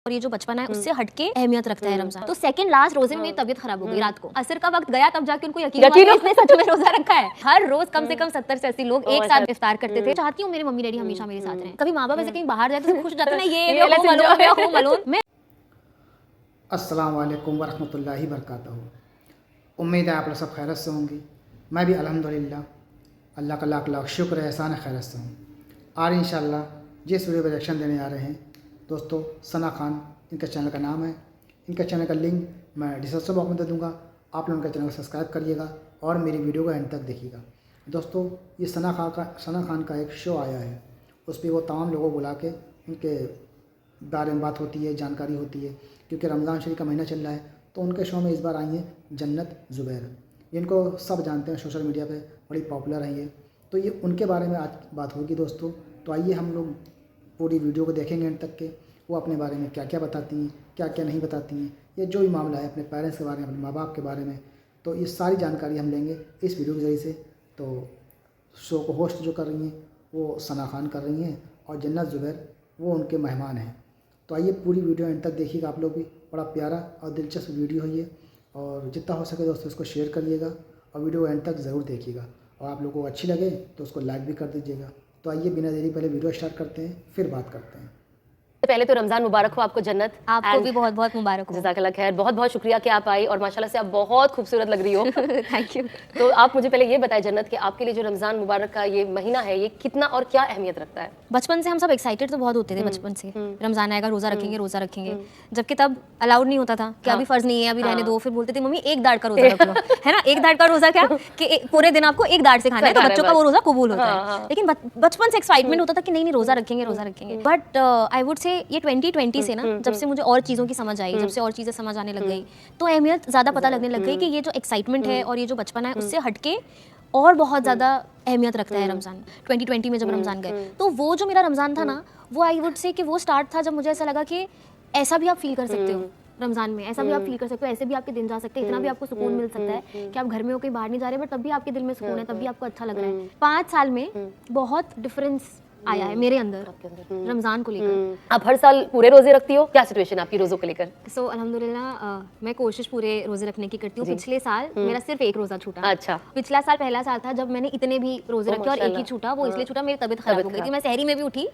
और ये जो बचपन है उससे हटके अहमियत रखता है रमजान। तो सेकंड लास्ट रोजे में मेरी तबीयत खराब हो गई रात को, असर का वक्त गया तब जाके उनको यकीन हुआ कि इसने सच में रोजा रखा है। हर रोज कम से कम 70 से 80 लोग एक साथ इफ्तार करते थे। चाहती हूँ मेरे मम्मी डैडी हमेशा मेरे साथ रहें। कभी माँ बाप ऐसे कहीं बाहर जाते तो खुश हो जाते ना, ये मलून। अस्सलाम वालेकुम वरहमतुल्लाहि वबरकातुहू। उम्मीद है आप लोग सब खैरत से होंगी। मैं भी अल्हम्दुलिल्लाह अल्लाह का लाख लाख शुक्र है, एहसान है, खैरत से हूँ। आज इंशाअल्लाह जिस वीडियो पर रिएक्शन देने आ रहे हैं दोस्तों, सना खान इनका चैनल का नाम है। इनका चैनल का लिंक मैं डिस्क्रिप्शन बॉक्स में दे दूँगा। आप लोग इनका चैनल को सब्सक्राइब करिएगा और मेरी वीडियो को एंड तक देखिएगा। दोस्तों, ये सना खान का एक शो आया है, उस पर वो तमाम लोगों को बुला के उनके बारे में बात होती है, जानकारी होती है। क्योंकि रमज़ान शरीफ का महीना चल रहा है तो उनके शो में इस बार आई हैं जन्नत ज़ुबैर। इनको सब जानते हैं, सोशल मीडिया पे बड़ी पॉपुलर हैं ये। तो ये उनके बारे में आज बात होगी दोस्तों। तो आइए हम लोग पूरी वीडियो को देखेंगे एंड तक के, वो अपने बारे में क्या क्या बताती हैं, क्या क्या नहीं बताती हैं, ये जो भी मामला है अपने पेरेंट्स के बारे में, अपने माँ बाप के बारे में, तो ये सारी जानकारी हम लेंगे इस वीडियो के ज़रिए से। तो शो को होस्ट जो कर रही हैं वो सना खान कर रही हैं और जन्नत ज़ुबैर वो उनके मेहमान हैं। तो आइए पूरी वीडियो एंड तक देखिएगा आप लोग भी। बड़ा प्यारा और दिलचस्प वीडियो है ये, और जितना हो सके दोस्तों इसको शेयर करिएगा और वीडियो एंड तक ज़रूर देखिएगा। और आप लोगों को अच्छी लगे तो उसको लाइक भी कर दीजिएगा। तो आइए बिना देरी पहले वीडियो स्टार्ट करते हैं, फिर बात करते हैं। पहले तो रमजान मुबारक हो आपको जन्नत। आपको भी बहुत बहुत मुबारक हो। जज़ाकल्लाह खैर। बहुत बहुत शुक्रिया कि आप आई और माशाल्लाह से आप बहुत खूबसूरत लग रही हो। Thank you. तो आप मुझे पहले ये बताएं जन्नत कि आपके लिए जो रमजान मुबारक का ये महीना है ये कितना और क्या अहमियत रखता है? बचपन से हम सब एक्साइटेड तो बहुत होते थे बचपन से, रमजान आएगा रोजा रखेंगे रोजा रखेंगे। जबकि तब अलाउड नहीं होता था कि अभी फर्ज नहीं है, अभी रहने दो। फिर बोलते थे मम्मी एक दाढ़ का रोजा रख लो, है ना। एक दाढ़ का रोजा क्या कि पूरे दिन आपको एक दाढ़ से खाना है, तो बच्चों का वो रोजा कबूल होता है। लेकिन बचपन से एक्साइटमेंट होता था कि नहीं नहीं रोजा रखेंगे रोजा रखेंगे। बट आई वुड से ये 2020 से ना, जब से मुझे और चीज़ों की समझ आई, जब से और चीज़ें समझ आने लग गई, तो अहमियत ज़्यादा पता लगने लग गई कि ये जो एक्साइटमेंट है और ये जो बचपना है उससे हटके और बहुत ज़्यादा अहमियत रखता है रमज़ान। 2020 में जब रमज़ान गए तो वो जो मेरा रमज़ान था ना, वो आई वुड से कि वो स्टार्ट था जब मुझे ऐसा लगा कि ऐसा भी आप फील कर सकते हो रमज़ान में, ऐसा भी आप फील कर सकते हो, ऐसे भी आपके दिन जा सकते हैं, इतना भी आपको सुकून मिल सकता है कि आप घर में हो कहीं बाहर नहीं जा रहे बट तब भी आपके दिल में सुकून है, तब भी आपको अच्छा लग रहा है। 5 साल में बहुत डिफरेंस आया है मेरे अंदर रमजान को लेकर। आप हर साल पूरे रोजे रखती हो? क्या सिचुएशन है आपकी रोजों को लेकर? सो अल्हम्दुलिल्लाह मैं कोशिश पूरे रोजे रखने की करती हूँ। पिछले साल मेरा सिर्फ एक रोजा छूटा। अच्छा। पिछला साल पहला साल था जब मैंने इतने भी रोजे रखे और एक ही छूटा। वो इसलिए छूटा मेरी तबीयत खराब हो गई थी। मैं सहरी में भी उठी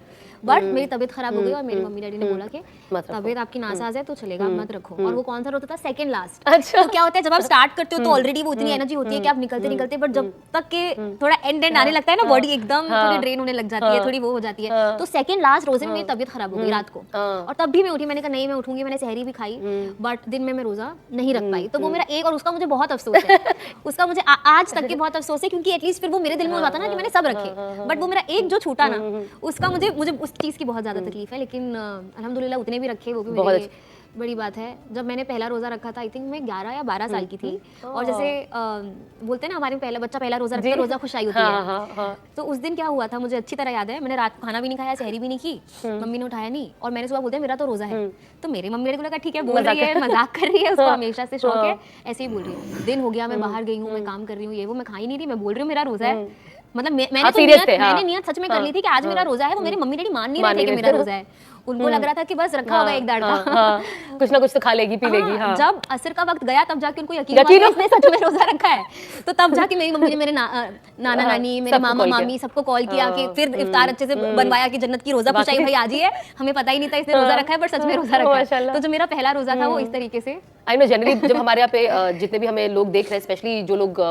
बट मेरी तबीयत खराब हो गई और मेरी मम्मी डैडी ने बोला कि तबीयत आपकी नासाज है तो चलेगा, मत रखो। और वो कौन सा रोजा था? Second last. अच्छा। तो क्या होता है जब आप स्टार्ट करते हो तो ऑलरेडी वो इतनी एनर्जी होती है कि आप निकलते निकलते, बट जब तक के थोड़ा एंड आने लगता है ना, बॉडी एकदम थोड़ी ड्रेन होने लग जाती है, थोड़ी वो हो जाती है। तो सेकंड लास्ट रोजे में मेरी तबीयत खराब हो गई रात को और तब भी मैं उठी। मैंने कहा नहीं मैं उठूंगी, मैंने सहरी भी खाई बट दिन में मैं रोजा नहीं रख पाई। तो वो मेरा एक, और उसका मुझे बहुत अफसोस है। उसका मुझे आज तक के बहुत अफसोस है क्योंकि एटलीस्ट फिर वो मेरे दिल में हो जाता ना कि मैंने सब रखे। बट वो मेरा एक जो छूटा ना, उसका मुझे उस चीज़ की बहुत ज़्यादा तकलीफ है। लेकिन अल्हम्दुलिल्लाह उतने भी रखे, वो भी मेरे लिए बड़ी बात है। जब मैंने पहला रोज़ा रखा था आई थिंक मैं 11 या 12 साल की थी। और जैसे बोलते हैं ना हमारे पहला बच्चा पहला रोज़ा रखता है, रोज़ा खुशाई होती है। तो उस दिन क्या हुआ था मुझे अच्छी तरह याद है। मैंने रात को खाना भी नहीं खाया, सहरी भी नहीं की, मम्मी ने उठाया नहीं और मैंने सुबह बोलते मेरा तो रोज़ा है। तो मेरी मम्मी ने बोला ठीक है, बोल रही है, मजाक कर रही है, उसको हमेशा से शौक है, ऐसे ही बोल रही है। दिन हो गया, मैं बाहर गई हूँ, मैं काम कर रही हूँ, ये वो मैं खा ही नहीं रही, मैं बोल रही हूँ मेरा रोज़ा है। मतलब मैंने नियत सच में कर ली थी कि आज मेरा रोजा है। वो मेरे मम्मी डैडी मान नहीं रहे थे कि मेरा रोजा है। उनको लग रहा था कि बस रखा होगा एक दाढ़ का, कुछ ना कुछ तो खा लेगी पी लेगी। जब असर का वक्त गया तब जाके उनको यकीन हुआ कि इसने सच में रोजा रखा है। तो तब जाके मेरी मम्मी ने मेरे नाना नानी, मेरे मामा मामी सबको कॉल किया कि फिर इफ्तार अच्छे से बनवाया कि जन्नत की रोजा खुशाई भाई आज ही है। हमें पता ही नहीं था इसने रोजा रखा है बट सच में रोजा रखा है। तो जो मेरा पहला रोजा था वो इस तरीके से। आई नो जनरली जब हमारे यहाँ पे जितने भी हमें लोग देख रहे हैं, स्पेशली जो लोग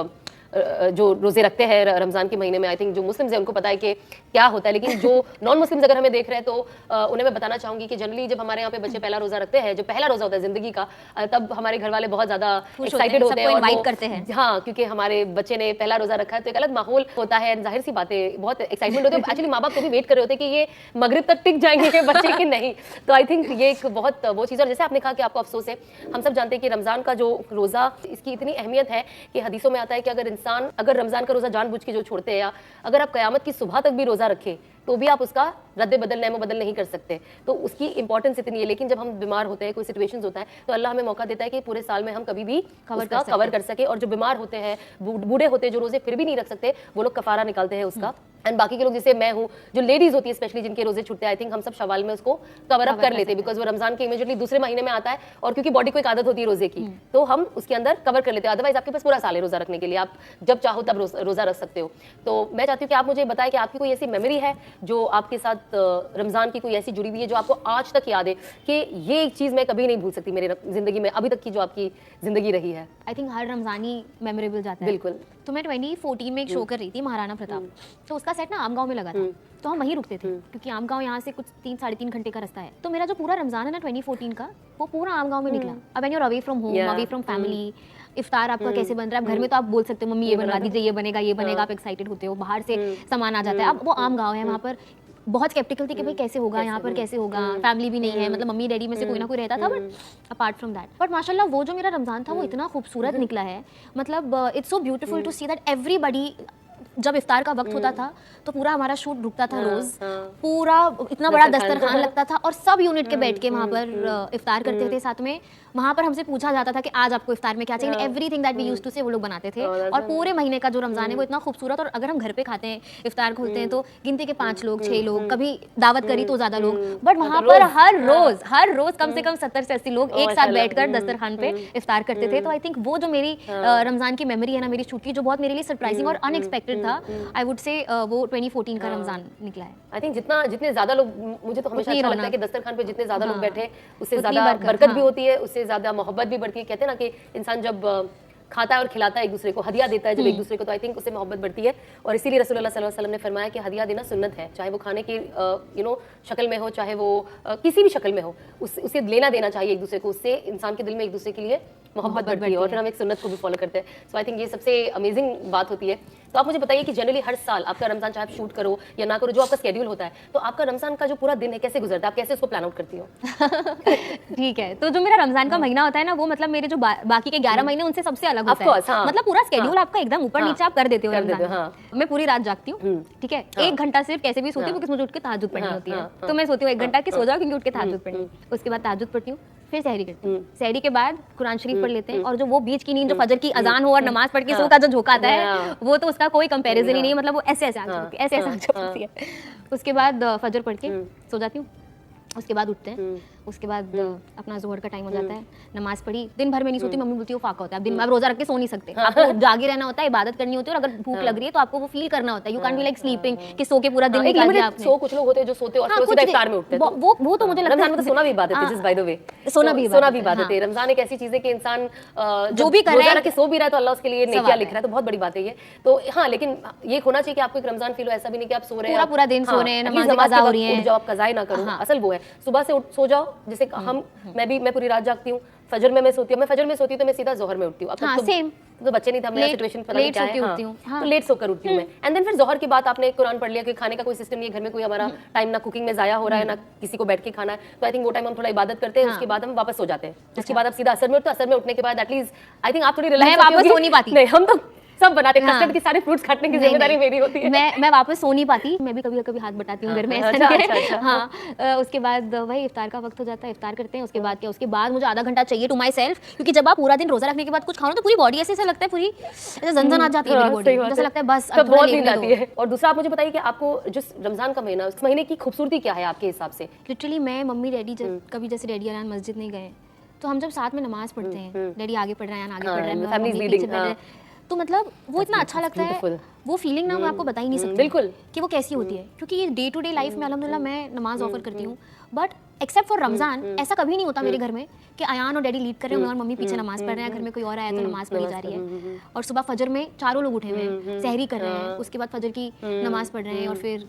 जो रोजे रखते हैं रमजान के महीने में, आई थिंक जो मुस्लिम्स हैं उनको पता है कि क्या होता है। लेकिन जो नॉन मुस्लिम्स अगर हमें देख रहे हैं तो उन्हें मैं बताना चाहूंगी कि जनरली जब हमारे यहाँ पे बच्चे पहला रोजा रखते हैं, जो पहला रोजा होता है जिंदगी का, तब हमारे घर वाले बहुत ज्यादा एक्साइटेड होते हैं, इनवाइट करते हैं। हाँ, क्योंकि हमारे बच्चे ने पहला रोजा रखा है तो एक अलग माहौल होता है, जाहिर सी बात है बहुत एक्साइटमेंट होती है। एक्चुअली माँ बाप को भी वेट कर रहे होते हैं कि ये मगरिब तक टिक जाएंगे बच्चे कि नहीं। तो आई थिंक ये एक बहुत वो चीज़ है। और जैसे आपने कहा कि आपको अफसोस है, हम सब जानते हैं कि रमजान का जो रोजा, इसकी इतनी अहमियत है कि हदीसों में आता है कि अगर रमजान का रोजा जानबूझ के जो छोड़ते हैं, या अगर आप कयामत की सुबह तक भी रोजा रखें तो भी आप उसका रद्द बदल नैमो बदल नहीं कर सकते, तो उसकी इंपॉर्टेंस इतनी है। लेकिन जब हम बीमार होते हैं, कोई सिचुएशंस होता है, तो अल्लाह हमें मौका देता है कि पूरे साल में हम कभी भी कवर कर सके। और जो बीमार होते हैं, बूढ़े होते हैं, जो रोजे फिर भी नहीं रख सकते, वो लोग कफारा निकालते हैं उसका। एंड बाकी के लोग जैसे मैं हूँ, जो लेडीज होती है स्पेशली, जिनके रोजे छूटते हैं, आई थिंक हम सब शवाल में उसको कवर अप कर लेते हैं, बिकॉज वो रमजान के इमीडिएटली दूसरे महीने में आता है, और क्योंकि बॉडी को एक आदत होती है रोजे की, तो हम उसके अंदर कवर कर लेते हैं। अदरवाइज आपके पास पूरा साल है रोजा रखने के लिए, आप जब चाहो तब रोजा रख सकते हो। तो मैं चाहती हूँ कि आप मुझे बताएं कि आपकी कोई ऐसी मेमोरी है जो आपके साथ रमजान की कोई ऐसी जुड़ी हुई है, जो आपको आज तक याद है कि ये एक चीज मैं कभी नहीं भूल सकती मेरे जिंदगी में, अभी तक की जो आपकी जिंदगी रही है। I think her Ramzani memorable जाता है। बिल्कुल। तो मैं 2014 में एक शो कर रही थी, महाराणा प्रताप, तो उसका सेट ना आम गाँव में लगा था, तो हम वहीं रुकते थे क्योंकि आम गाँव यहाँ से कुछ 3-3.5 घंटे का रास्ता है। तो मेरा जो पूरा रमजान है ना 2014 का, वो पूरा आम गाँव में निकला। अब when you are away from home, away from family, इफ्तार आपका कैसे बन रहा है? अब घर में तो आप बोल सकते हो मम्मी ये बनवा दीजिए, ये बनेगा, आप एक्साइटेड होते हो, बाहर से सामान आ जाता है। अब वो आम गाँव है, वहाँ पर बहुत स्केप्टिकल थी कि भाई कैसे होगा यहाँ पर, कैसे होगा, फैमिली भी नहीं है, मतलब मम्मी डैडी में से कोई ना कोई रहता था, but apart from that, but माशाल्लाह वो जो मेरा रमजान था वो इतना खूबसूरत निकला है। मतलब it's so beautiful to see that everybody, जब इफ्तार का वक्त होता था तो पूरा हमारा शूट रुकता था रोज, पूरा इतना बड़ा दस्तरखान लगता था और सब यूनिट के बैठ के वहाँ पर इफ्तार करते थे साथ में। वहाँ पर हमसे पूछा जाता था कि आज आपको इफ्तार में क्या चाहिए, everything that we used to say वो लोग बनाते थे। और पूरे महीने का जो रमजान है वो इतना खूबसूरत, और अगर हम घर पे खाते हैं, इफ्तार खोलते हैं, तो गिनती के 5 लोग 6 लोग, कभी दावत करी तो ज्यादा लोग, बट वहाँ पर हर रोज कम से कम 70 से 80 लोग एक साथ बैठकर दस्तरखान पे इफ्तार करते थे। तो आई थिंक वो जो मेरी रमजान की मेमोरी है ना मेरी छुट्टी, जो बहुत मेरे लिए सरप्राइजिंग और अनएक्सपेक्टेड था, आई वुड से वो 2014 का रमजान निकला है। आई थिंक जितने ज्यादा लोग, मुझे तो हमेशा अच्छा लगता है कि दस्तरखान पे जितने ज्यादा लोग बैठे, उससे ज्यादा बरकत भी होती है, उससे ज्यादा मोहब्बत भी बढ़ती है। कहते हैं ना कि इंसान जब खाता है और खिलाता है एक दूसरे को, हदिया देता है जब एक दूसरे को, तो आई थिंक उससे मोहब्बत बढ़ती है। और इसीलिए रसूलुल्लाह सल्लल्लाहु अलैहि वसल्लम ने फरमाया कि हदिया देना सुन्नत है, चाहे वो खाने की शक्ल में हो, चाहे वो किसी भी शक्ल में हो, उसे लेना देना चाहिए एक दूसरे को, उससे इंसान के दिल में एक दूसरे के लिए मोहब्बत बढ़ती है, और फिर हम एक सुन्नत को भी फॉलो करते हैं। सो आई थिंक ये सबसे अमेजिंग बात होती है। तो आप मुझे बताइए कि जनरली हर साल आपका रमजान, चाहे आप शूट करो या ना करो, जो आपका शेड्यूल होता है, तो आपका रमजान का जो पूरा दिन है कैसे गुजरता है, आप कैसे उसको प्लान आउट करती हो? ठीक है, तो जो मेरा रमजान का महीना होता है ना, वो मतलब मेरे जो बाकी के 11 महीने उनसे सबसे अलग होता है। मतलब पूरा शेड्यूल आपका एकदम ऊपर नीचे आप कर देते हो रमजान। मैं पूरी रात जागती हूँ, ठीक है, 1 घंटा सिर्फ कैसे भी सोती हूँ, क्योंकि मुझे उठ के तहज्जुद पढ़नी होती है, तो मैं सोती हूँ 1 घंटा की सो जाओ, क्योंकि उठ के तहज्जुद पढ़नी। उसके बाद तहज्जुद पढ़ती हूँ, फिर सहरी करती हूँ, सहरी के बाद कुरान शरीफ पढ़ लेते हैं, और जो वो बीच की नींद, जो फजर की अजान हो और नमाज पढ़ के सो का जो झोंका आता है, वो तो उसका कोई कंपैरिजन ही नहीं, मतलब वो ऐसे आंख झपकती है। उसके बाद फजर पढ़ के सो जाती हूँ, उसके बाद उठते हैं, उसके बाद अपना जोहर का टाइम हो जाता है, नमाज पढ़ी, दिन भर में नहीं सोती, मम्मी बोलती है फाका होता है, अब दिन भर रोजा रख के सो नहीं सकते, आपको जागे रहना होता है, इबादत करनी होती है, और अगर भूख लग रही है तो आपको वो फील करना होता है। You can't be like sleeping कि सो के पूरा दिन निकाल दिया आपने। सो कुछ लोग होते हैं जो सोते और फिर सीधा इफ्तार में उठते हैं, वो तो मुझे लगता है सोना भी इबादत है, जस्ट बाय द वे सोना भी इबादत है। रमजान एक ऐसी चीज है कि इंसान जो भी कर रहा है कि सो भी रहा है तो अल्लाह उसके लिए नेकियां लिख रहा है, तो बहुत बड़ी बात है ये। तो हाँ, लेकिन ये होना चाहिए कि आपको एक रमजान फील हो, ऐसा भी नहीं कि आप सो रहे हैं पूरा दिन सो रहे हैं, नमाज़ कज़ा हो रही है, उठ जाओ, आप कज़ाए ना करो। असल वो है सुबह से सो जाओ, जैसे हम मैं पूरी रात जागती हूँ, फजर में मैं सोती हूँ, मैं फजर में सोती हूँ तो मैं सीधा जोहर में उठती हूँ। हाँ, सेम तो बच्चे नहीं था, मेरा सिचुएशन पता नहीं क्या है, तो लेट सोकर उठती हूँ मैं। एंड देन फिर जोहर के बाद आपने कुरान पढ़ लिया कि खाने का कोई सिस्टम नहीं है घर में, कोई हमारा टाइम ना कुकिंग में जाया हो रहा है, ना किसी को बैठ के खाना है, तो आई थिंक वो टाइम हम थोड़ा इबादत करते हैं, उसके बाद हम वापस सो जाते हैं। उसके बाद आप सीधा असर में उठते, असर में उठने के बाद एटलीस्ट आई थिंक आप थोड़ी रिलैक्स वापस सो नहीं पाती। नहीं, हम तो सब बनाते हैं, कस्टर्ड के सारे फ्रूट्स काटने की जिम्मेदारी मेरी होती है। मैं वापस सो नहीं पाती, मैं भी कभी हाथ बटाती हूँ घर में, ऐसा नहीं है। हाँ, उसके बाद वही इफ्तार का वक्त हो जाता है, इफ्तार करते हैं, उसके बाद क्या, उसके बाद मुझे आधा घंटा चाहिए टू माई सेल्फ, क्योंकि जब आप पूरा दिन रोजा रखने के बाद कुछ खाओ तो पूरी बॉडी ऐसे लगता है, पूरी ऐसे जंजन आ जाती है मेरी बॉडी, जैसे लगता है बस अब बहुत नींद आती है। और दूसरा आप मुझे बताइए कि आपको जो रमजान का महीना, उस महीने की खूबसूरती क्या है आपके हिसाब से? लिटरली मैं मम्मी डैडी कभी जैसे डैडी अरान मस्जिद नहीं गए तो हम जब साथ में नमाज पढ़ते हैं, डैडी आगे पढ़ रहे हैं, आगे पढ़ रहे हैं, तो मतलब वो इतना अच्छा लगता है, वो फीलिंग ना मैं आपको बता ही नहीं सकती बिल्कुल कि वो कैसी होती है, क्योंकि ये डे टू डे लाइफ में अल्हम्दुलिल्लाह मैं नमाज ऑफर करती हूँ, बट एक्सेप्ट फॉर रमजान ऐसा कभी नहीं होता मेरे घर में कि अयान और डैडी लीड कर रहे हैं और मम्मी पीछे नमाज पढ़ रहे हैं, घर में कोई और आया तो नमाज पढ़ी जा रही है, और सुबह फजर में चारों लोग उठे हुए हैं, सहरी कर रहे हैं, उसके बाद फजर की नमाज पढ़ रहे हैं, और फिर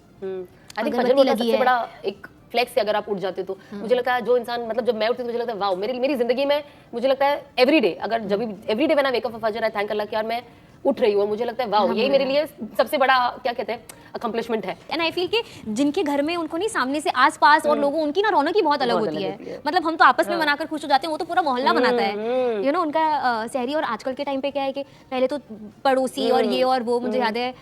अगरबत्ती लगी है। बड़ा एक फ्लेक्स से अगर आप उठ जाते तो मुझे लगता है जो इंसान, मतलब जब मैं उठती तो मुझे लगता है वाओ, मेरी जिंदगी में मुझे लगता है एवरी डे, अगर जब every day when I wake up for फजर आई थैंक अल्लाह कि यार मैं उठ रही हूँ, मुझे लगता है वाओ, यही मेरे लिए सबसे बड़ा क्या कहते हैं अकम्पलिशमेंट है। एंड आई फील कि जिनके घर में उनको नहीं सामने से आसपास और लोगों, उनकी ना रौनक ही बहुत अलग होती है। मतलब हम तो आपस में मनाकर खुश हो जाते हैं, वो तो पूरा मोहल्ला मनाता है, यू नो उनका सहरी। और आजकल के टाइम पे क्या है कि पहले तो पड़ोसी और ये और वो, मुझे याद है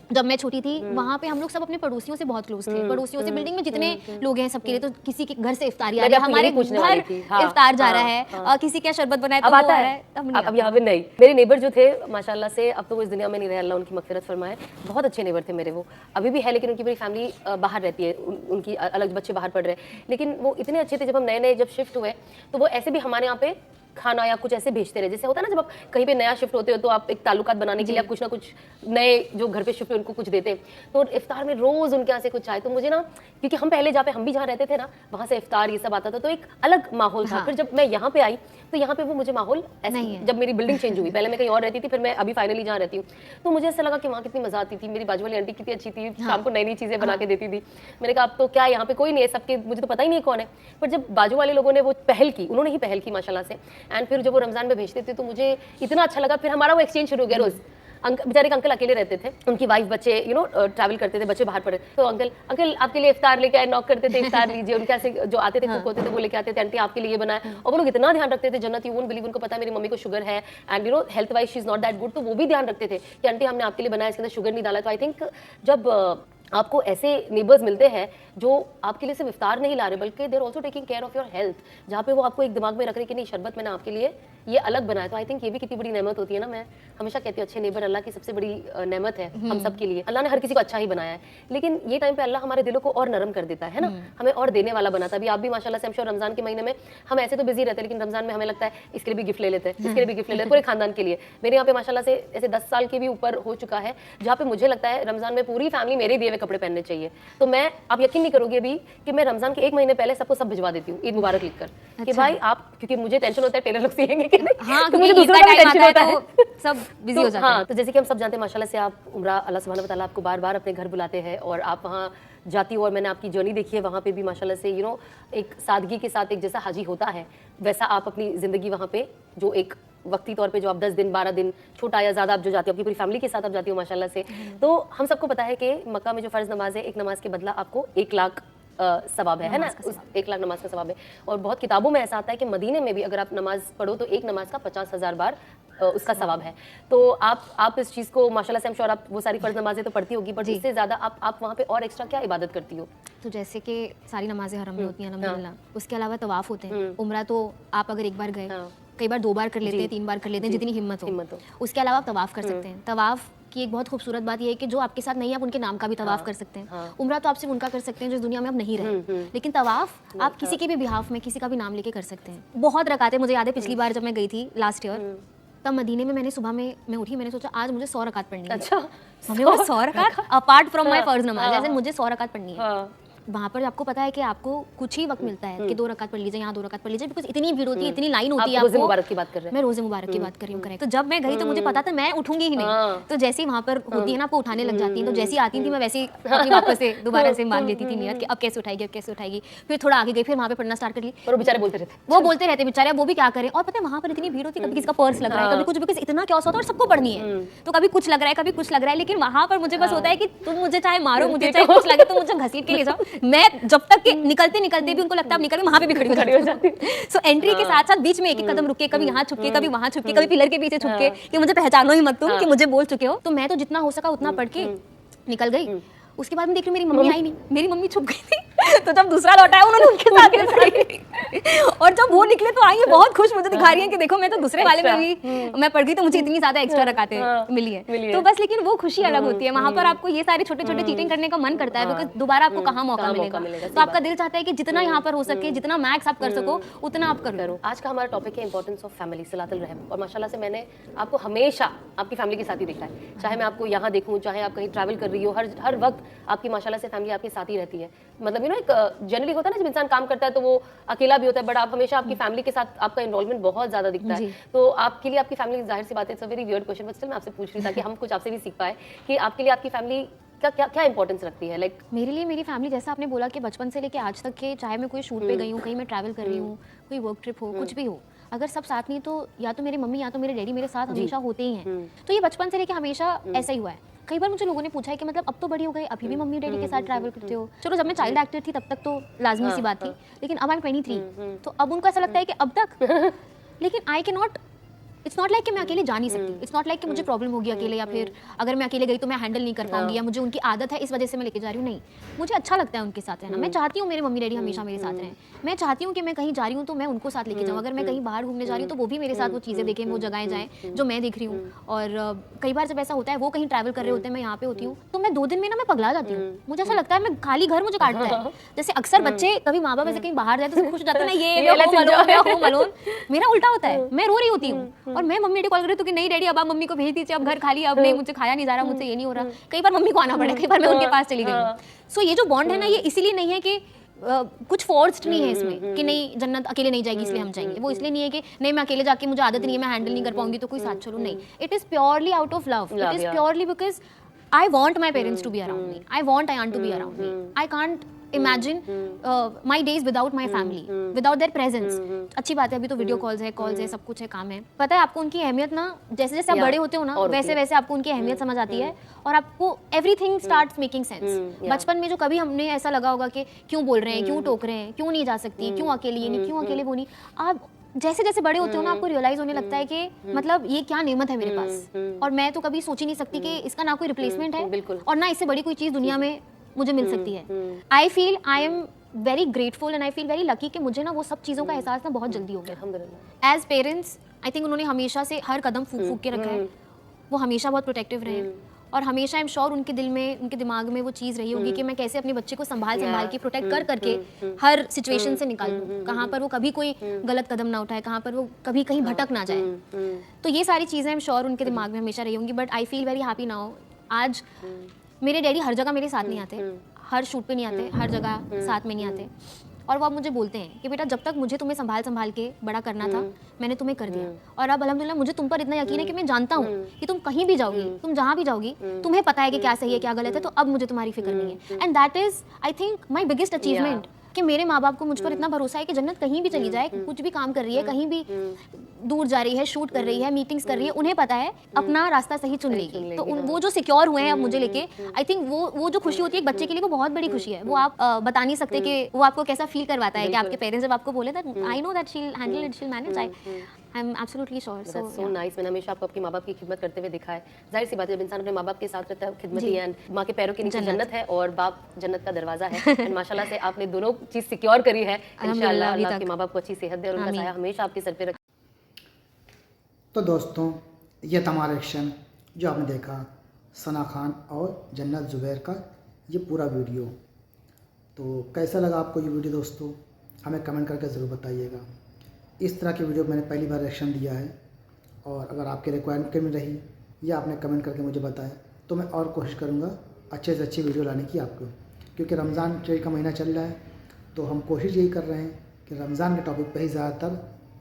जब मैं छोटी थी वहाँ पे हम लोग सब अपने पड़ोसियों से बहुत क्लोज थे। पड़ोसियों से बिल्डिंग में जितने लोग हैं सबके लिए तो किसी के घर से इफ्तारी आ रही है, हमारे घर इफ्तार जा रहा है, किसी क्या शरबत बनाए तो अब आता है, अब अब यहाँ पे नहीं। मेरे नेबर जो थे माशाल्लाह से अब तो वो इस दुनिया में नहीं रहे, अल्लाह उनकी मगफिरत फरमाए, बहुत अच्छे नेबर थे मेरे, वो अभी भी है, लेकिन उनकी पूरी फैमिली बाहर रहती है, उनकी अलग बच्चे बाहर पढ़ रहे हैं, लेकिन वो इतने अच्छे थे। जब हम नए नए जब शिफ्ट हुए तो वो ऐसे भी हमारे यहाँ पे खाना या कुछ ऐसे भेजते रहे, जैसे होता है ना जब आप कहीं पे नया शिफ्ट होते हो तो आप एक ताल्लुकात बनाने के लिए आप कुछ ना कुछ नए जो घर पे शिफ्ट हुए उनको कुछ देते हैं, तो इफ्तार में रोज उनके यहाँ से कुछ आए। तो मुझे ना, क्योंकि हम पहले जहाँ पे हम भी जहाँ रहते थे ना वहाँ से इफ्तार ये सब आता था, तो एक अलग माहौल था। फिर जब मैं यहाँ पे आई तो यहाँ पे वो मुझे माहौल ऐसे, जब मेरी बिल्डिंग चेंज हुई, पहले मैं कहीं और रहती थी, फिर मैं अभी फाइनली जहाँ रहती हूँ, तो मुझे ऐसा लगा कि वहाँ कितनी मजा आती थी, मेरी बाजू वाली आंटी कितनी अच्छी थी, शाम को नई नई चीजें बना के देती थी। मैंने कहा अब तो क्या यहाँ पे कोई नहीं है, सबके मुझे तो पता ही नहीं कौन है, पर जब बाजू वाले लोगों ने वो पहल की, उन्होंने ही पहल की माशाल्लाह से, एंड फिर जब वो रमजान में भेजते थे तो मुझे इतना अच्छा लगा। फिर हमारा वो एक्सचेंज शुरू हो गया रोज। बेचारे अंकल अकेले रहते थे, उनकी वाइफ बच्चे ट्रैवल करते थे, बच्चे बाहर पड़े, तो अंकल आपके लिए इफ्तार लेके आए, नॉक करते थे इफ्तार लीजिए, उनके से जो आते थे कुक होते थे वो लेके आते थे, आंटी आपके लिए बनाए, और वो लोग इतना ध्यान रखते थे, जन्नत यू वोंट बिलीव, उनको पता है मेरी मम्मी को शुगर है and health wise she is not that good, तो वो भी ध्यान रखते थे कि आंटी हमने आपके लिए बनाया, इसके अंदर शुगर नहीं डाला। तो आई थिंक जब आपको ऐसे नेबर्स मिलते हैं जो आपके लिए सिर्फ इफ्तार नहीं ला रहे बल्कि they are also taking care of your health, जहाँ पे वो आपको एक दिमाग में रख रहे कि नहीं शरबत मैंने आपके लिए ये अलग बनाया, तो आई थिंक ये भी कितनी बड़ी नेमत होती है ना। मैं हमेशा कहती हूँ अच्छे नेबर अल्लाह की सबसे बड़ी नेमत है हम सब के लिए। अल्लाह ने हर किसी को अच्छा ही बनाया है, लेकिन ये टाइम पे अल्लाह हमारे दिलों को और नरम कर देता है ना, हमें और देने वाला बनाता है। अभी आप भी माशाल्लाह से, हम श्योर रमजान के महीने में हम ऐसे तो बिजी रहते हैं, लेकिन रमजान में हमें लगता है इसके लिए भी गिफ्ट ले लेते हैं, इसके लिए भी गिफ्ट ले लेते हैं, पूरे खानदान के लिए। मेरे यहाँ पे माशाल्लाह से ऐसे 10 साल के भी ऊपर हो चुका है जहाँ पे मुझे लगता है रमजान में पूरी फैमिली मेरे दिए हुए कपड़े पहनने चाहिए। तो मैं, आप यकीन नहीं करोगे अभी कि मैं रमजान के 1 महीने पहले सबको सब भिजवा देती हूँ ईद मुबारक लिखकर कि भाई आप, क्योंकि मुझे टेंशन होता है टेलर लोग सिएंगे कि नहीं, हाँ, तो मुझे दूसरों का भी टेंशन होता है, सब बिजी हो जाते हैं। हाँ, तो जैसे कि हम सब जानते हैं माशाल्लाह से आप उम्रा, अल्लाह सुब्हानहू व तआला आपको बार बार अपने घर बुलाते हैं और आप वहाँ जाती हो, और मैंने आपकी जर्नी देखी है, वहाँ पे भी माशाल्लाह से एक सादगी के साथ एक जैसा हाजी होता है वैसा आप अपनी ज़िंदगी वहाँ पे जो एक वक्ती तौर पे जो आप 10 दिन 12 दिन छोटा या ज़्यादा आप जो जाती हो अपनी पूरी फैमिली के साथ आप जाती हो माशाल्लाह से। तो हम सबको पता है कि मक्का में जो फ़र्ज़ नमाज है, एक नमाज के बदला आपको 1 लाख सवाब है ना, उस 1 लाख नमाज का सवाब है। और बहुत किताबों में ऐसा आता है कि मदीने में भी अगर आप नमाज पढ़ो तो एक नमाज का 50,000 बार उसका सवाब है। तो आप इस चीज़ को माशाल्लाह से, हम श्योर आप वो सारी फ़र्ज़ नमाजें तो पढ़ती होगी, बट इससे ज़्यादा आप वहाँ पे और एक्स्ट्रा क्या इबादत करती हो? तो जैसे कि सारी नमाजें हरम में होती हैं अल्हम्दुलिल्लाह, उसके अलावा तवाफ़ होते हैं। उम्रा तो आप अगर एक बार गए, कई बार 2 बार कर लेते हैं, 3 बार कर लेते हैं, जितनी हिम्मत हो। उसके अलावा आप तवाफ़ कर सकते हैं। तवाफ़ की एक बहुत खूबसूरत बात यह है कि जो आपके साथ नहीं है आप उनके नाम का भी तवाफ़ कर सकते हैं। उम्रा तो आप सिर्फ उनका कर सकते हैं जो इस दुनिया में अब नहीं रहे, लेकिन तवाफ़ आप किसी के भी बिहाफ में किसी का भी नाम लेके कर सकते हैं। बहुत रकातें, मुझे याद है पिछली बार जब मैं गई थी लास्ट ईयर, तब मदीने में मैंने सुबह में मैं उठी, मैंने सोचा आज मुझे 100 रकात पढ़नी है। अच्छा, मम्मी बोला 100 रकात अपार्ट फ्रॉम माय फर्ज नमाज, जैसे मुझे 100 रकात पढ़नी है। वहाँ पर आपको पता है कि आपको कुछ ही वक्त मिलता है कि 2 रकात पढ़ लीजिए, यहाँ 2 रकात पढ़ लीजिए, बिकॉज इतनी भीड़ होती है, इतनी लाइन होती है। रोज़े मुबारक की बात कर रहे हैं? मैं रोज़े मुबारक की बात कर रही हूँ, करेक्ट। तो जब मैं गई तो मुझे पता था मैं उठूंगी ही नहीं, तो जैसे ही वहाँ पर होती है ना आपको उठाने लग जाती है, तो जैसे ही आती थी मैं वैसे ही अपनी वापस से दोबारा से मान लेती थी नियत कि अब कैसे उठाएगी, अब कैसे उठाएगी। फिर थोड़ा आगे गई, फिर वहाँ पे पढ़ना स्टार्ट कर ली। और वो बेचारे बोलते रहते, वो बोलते रहते बेचारे, वो भी क्या करें। और पता है वहाँ पर इतनी भीड़ होती है, कभी किसी का पर्स लग रहा है, कभी कुछ, बिकॉज इतना क्या होता है और सबको पढ़नी है, तो कभी कुछ लग रहा है, कभी कुछ लग रहा है। लेकिन वहाँ पर मुझे बस होता है कि तुम मुझे चाहे मारो, मुझे चाहे कुछ लगे, तो मुझे घसीट के ले जाओ। मैं जब तक कि निकलते भी उनको लगता है अब निकल, वहाँ पे भी खड़ी हो जाती है। सो एंट्री के साथ साथ बीच में एक एक कदम रुके, कभी यहाँ छुपके, कभी वहाँ छुपके, कभी पिलर के पीछे छुपके कि मुझे पहचानो ही मत तुम कि मुझे बोल चुके हो। तो मैं तो जितना हो सका उतना पढ़ के निकल गई। उसके बाद में देख रही मेरी मम्मी आई नहीं, मेरी मम्मी छुप गई थी। तो जब दूसरा लौटा है उन्होंने उनके साथ और जब वो निकले तो आई है बहुत खुश, मुझे दिखा रही है कि देखो मैं तो दूसरे वाले में भी मैं पढ़ गई तो मुझे इतनी ज्यादा एक्स्ट्रा रकातें मिली है। तो बस, लेकिन वो खुशी अलग होती है। वहाँ पर आपको ये सारे छोटे छोटे चीटिंग करने का मन करता है, बिकॉज दोबारा आपको कहाँ मौका मिलेगा। तो आपका दिल चाहता है कि जितना यहाँ पर हो सके, जितना मैक्स आप कर सको उतना आप करो। आज का हमारा टॉपिक है इंपॉर्टेंस ऑफ फैमिली, सलातुल रहम। और माशाल्लाह से मैंने आपको हमेशा आपकी फैमिली के साथ ही देखा है, चाहे मैं आपको यहाँ देखूँ, चाहे आप कहीं ट्रैवल कर रही हो, हर वक्त आपकी माशाल्लाह से फैमिली आपके साथ ही रहती है। मतलब एक जनरली होता है ना जब इंसान काम करता है तो वो अकेला भी होता है, बट आप हमेशा आपकी फैमिली के साथ आपका इन्वॉल्वमेंट बहुत ज्यादा दिखता है। तो आपके लिए आपकी फैमिली, जाहिर सी बात है, it's a very weird question, but still मैं आपसे पूछ रही था कि हम कुछ आपसे भी सीख पाए कि आपके लिए आपकी फैमिली क्या इंपॉर्टेंस रखती है। लाइक मेरे लिए मेरी फैमिली, जैसा आपने बोला कि बचपन से लेके आज तक के, चाहे मैं कोई शूट पे गई हूँ, कहीं मैं ट्रैवल कर रही हूँ, कोई वर्क ट्रिप हो, कुछ भी हो, अगर सब साथ नहीं तो या तो मेरी मम्मी या तो मेरे डैडी मेरे साथ हमेशा होते ही हैं। तो ये बचपन से लेके हमेशा ऐसा ही हुआ है। कई बार मुझे लोगों ने पूछा है कि मतलब अब तो बड़ी हो गई, अभी भी मम्मी डैडी के साथ ट्रैवल करते हो। चलो जब मैं चाइल्ड एक्टर थी तब तक तो लाजमी सी बात थी, लेकिन अब आई एम 23, तो अब उनको ऐसा लगता है कि अब तक लेकिन I can not it's not like कि मैं अकेले जा नहीं सकती, इट्स नॉट लाइक कि मुझे प्रॉब्लम होगी अकेले, या फिर अगर मैं अकेले गई तो मैं हैंडल नहीं कर पाऊंगी, या मुझे उनकी आदत है इस वजह से मैं लेके जा रही हूँ। नहीं, मुझे अच्छा लगता है उनके साथ रहना। मैं चाहती हूँ मेरे मम्मी डैडी हमेशा मेरे साथ रहें। मैं चाहती हूँ कि मैं कहीं जा रही हूँ तो मैं उनको साथ लेके जाऊँ। अगर मैं कहीं बाहर घूमने जा रही हूँ तो वो भी मेरे साथ वो चीज़ें देखें, वो जगहें जाएँ जो मैं देख रही हूँ। और कई बार जब ऐसा होता है, वो कहीं ट्रैवल कर रहे होते हैं, मैं यहाँ पे होती हूँ, तो मैं 2 दिन में ना मैं पगला जाती हूँ। मुझे ऐसा लगता है मैं खाली घर मुझे काटता है। जैसे अक्सर बच्चे कभी माँ बाप ऐसे कहीं बाहर जाते हैं तो खुश हो जाते हैं ना, ये होम अलोन। मेरा उल्टा होता है, मैं रो रही होती हूँ और मैं मम्मी डैडी कॉल कर रही हूँ कि नहीं डैडी अब आप मम्मी को भेज दीजिए, अब घर खाली, अब नहीं मुझे खाया नहीं जा रहा, मुझसे ये नहीं हो रहा। कई बार मम्मी को आना पड़ा, कई बार मैं उनके पास चली गई हूँ। सो ये जो बॉन्ड है ना, ये इसीलिए नहीं है कि कुछ फोर्स्ड नहीं है इसमें कि नहीं जन्नत अकेले नहीं जाएगी इसलिए हम जाएंगे। वो इसलिए नहीं है कि नहीं मैं अकेले जाके मुझे आदत नहीं है, मैं हैंडल नहीं कर पाऊंगी तो कोई साथ चलो। नहीं, it is purely out of love, it is purely because I want my parents to be around me. I want Ayan to be around me. I can't imagine my days without my family, without their presence. अच्छी बात है, अभी तो video calls है, सब कुछ है, काम है। पता है आपको उनकी अहमियत ना, जैसे जैसे आप बड़े होते हो ना, वैसे वैसे आपको उनकी अहमियत समझ आती है और आपको एवरीथिंग स्टार्ट्स मेकिंग सेंस। बचपन में जो कभी हमने ऐसा लगा होगा कि क्यों बोल रहे हैं, क्यों टोक रहे हैं, क्यों नहीं जा सकती, क्यों अकेली नहीं, क्यों अकेले वो नहीं, आप जैसे जैसे बड़े होते हो ना आपको रियलाइज होने लगता है कि मतलब ये क्या नेमत है मेरे पास, और मैं तो कभी सोच ही नहीं सकती कि इसका ना कोई रिप्लेसमेंट है और ना इससे बड़ी कोई चीज़ दुनिया में मुझे मिल सकती है। I feel I am very grateful and I feel very lucky कि मुझे ना वो सब चीज़ों का एहसास ना बहुत जल्दी हो गया। एज पेरेंट्स आई थिंक उन्होंने हमेशा से हर कदम फूक फूक के रखा है। वो हमेशा बहुत प्रोटेक्टिव रहे और हमेशा आई एम श्योर उनके दिल में, उनके दिमाग में वो चीज़ रही होगी कि मैं कैसे अपने बच्चे को संभाल के प्रोटेक्ट करके हर सिचुएशन से निकाल दूँ, कहाँ पर वो कभी कोई गलत कदम ना उठाए, कहाँ पर वो कभी कहीं भटक ना जाए। तो ये सारी चीज़ें आई एम श्योर उनके दिमाग में हमेशा रही होंगी। But I feel very happy now. आज मेरे डैडी हर जगह मेरे साथ नहीं आते, हर शूट पे नहीं आते, हर जगह साथ में नहीं आते, और वो अब मुझे बोलते हैं कि बेटा जब तक मुझे तुम्हें संभाल के बड़ा करना था मैंने तुम्हें कर दिया, और अब अल्हम्दुलिल्लाह मुझे तुम पर इतना यकीन है कि मैं जानता हूँ कि तुम कहीं भी जाओगी, तुम जहाँ भी जाओगी तुम्हें पता है कि क्या सही है क्या गलत है, तो अब मुझे तुम्हारी फिक्र नहीं है। And that is I think my biggest achievement कि मेरे माँ बाप को मुझ पर इतना भरोसा है कि जन्नत कहीं भी चली जाए, कुछ भी काम कर रही है, कहीं भी दूर जा रही है, शूट कर रही है, मीटिंग्स कर रही है, उन्हें पता है अपना रास्ता सही चुन लेगी। तो वो जो सिक्योर हुए हैं अब मुझे लेके, आई थिंक वो जो खुशी होती है एक बच्चे के लिए वो बहुत बड़ी खुशी है। वो आप बता नहीं सकते कि वो आपको कैसा फील करवाता है कि आपके पेरेंट्स जब आपको बोले that I know that she will handle it, she will manage, I am absolutely sure. So nice. मैंने हमेशा आपको अपनी माँ बाप की खिदमत करते हुए देखा है। जाहिर सी बात है जब इंसान अपने माँ बाप के साथ रहता है खिदमत ही, एंड माँ के पैरों के नीचे जन्नत है और बाप जन्नत का दरवाजा है। एंड माशाल्लाह से आपने दोनों चीज सिक्योर करी है। इंशाल्लाह अल्लाह आपके माँ बाप को अच्छी सेहत दे और उनका साया हमेशा आपके सर पे रखे। तो दोस्तों ये था हमारा रिएक्शन जो आपने देखा सना खान और जन्नत ज़ुबैर का ये पूरा वीडियो। तो कैसा लगा आपको ये वीडियो दोस्तों, हमें कमेंट करके ज़रूर बताइएगा। इस तरह की वीडियो मैंने पहली बार रिएक्शन दिया है, और अगर आपके रिक्वायरमेंट में रही या आपने कमेंट करके मुझे बताया तो मैं और कोशिश करूँगा अच्छे से अच्छी वीडियो लाने की आपको, क्योंकि रमज़ान का महीना चल रहा है तो हम कोशिश यही कर रहे हैं कि रमज़ान के टॉपिक पर ही ज़्यादातर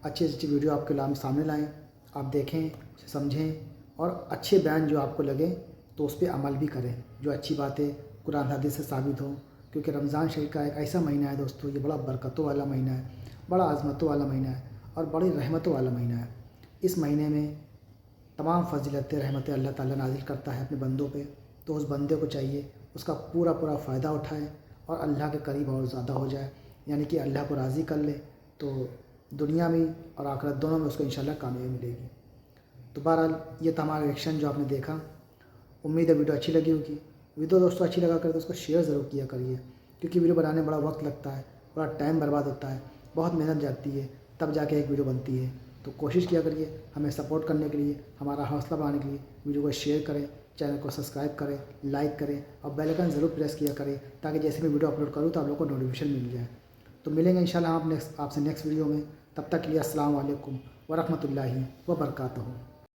अच्छी से अच्छी वीडियो आपके सामने लाएँ, आप देखें, उसे समझें और अच्छे बयान जो आपको लगे तो उस पर अमल भी करें, जो अच्छी बातें कुरान हदीस से साबित हो। क्योंकि रमज़ान शरीफ का एक ऐसा महीना है दोस्तों, ये बड़ा बरकतों वाला महीना है, बड़ा आज़मतों वाला महीना है और बड़ी रहमतों वाला महीना है। इस महीने में तमाम फजीलतें रहमतें अल्लाह ताला नाज़िल करता है अपने बंदों पे, तो उस बंदे को चाहिए उसका पूरा फ़ायदा उठाए और अल्लाह के करीब और ज़्यादा हो जाए, यानी कि अल्लाह को राज़ी कर ले, तो दुनिया में और आखिरत दोनों में उसको इंशाल्लाह कामयाबी मिलेगी। तो बहरहाल ये था हमारा रिएक्शन जो आपने देखा। उम्मीद है वीडियो अच्छी लगी होगी। वीडियो दोस्तों अच्छी लगा कर तो उसको शेयर ज़रूर किया करिए, क्योंकि वीडियो बनाने में बड़ा वक्त लगता है, बड़ा टाइम बर्बाद होता है, बहुत मेहनत जाती है, तब जाके एक वीडियो बनती है। तो कोशिश किया करिए हमें सपोर्ट करने के लिए, हमारा हौसला बढ़ाने के लिए वीडियो को शेयर करें, चैनल को सब्सक्राइब करें, लाइक करें और बेल आइकन ज़रूर प्रेस किया करें, ताकि जैसे मैं वीडियो अपलोड करूँ तो आप लोगों को नोटिफिकेशन मिल जाए। तो मिलेंगे इंशाल्लाह आपसे नेक्स्ट वीडियो में। तब तक के लिए अस्सलाम वालेकुम व रहमतुल्लाहि व बरकातहू।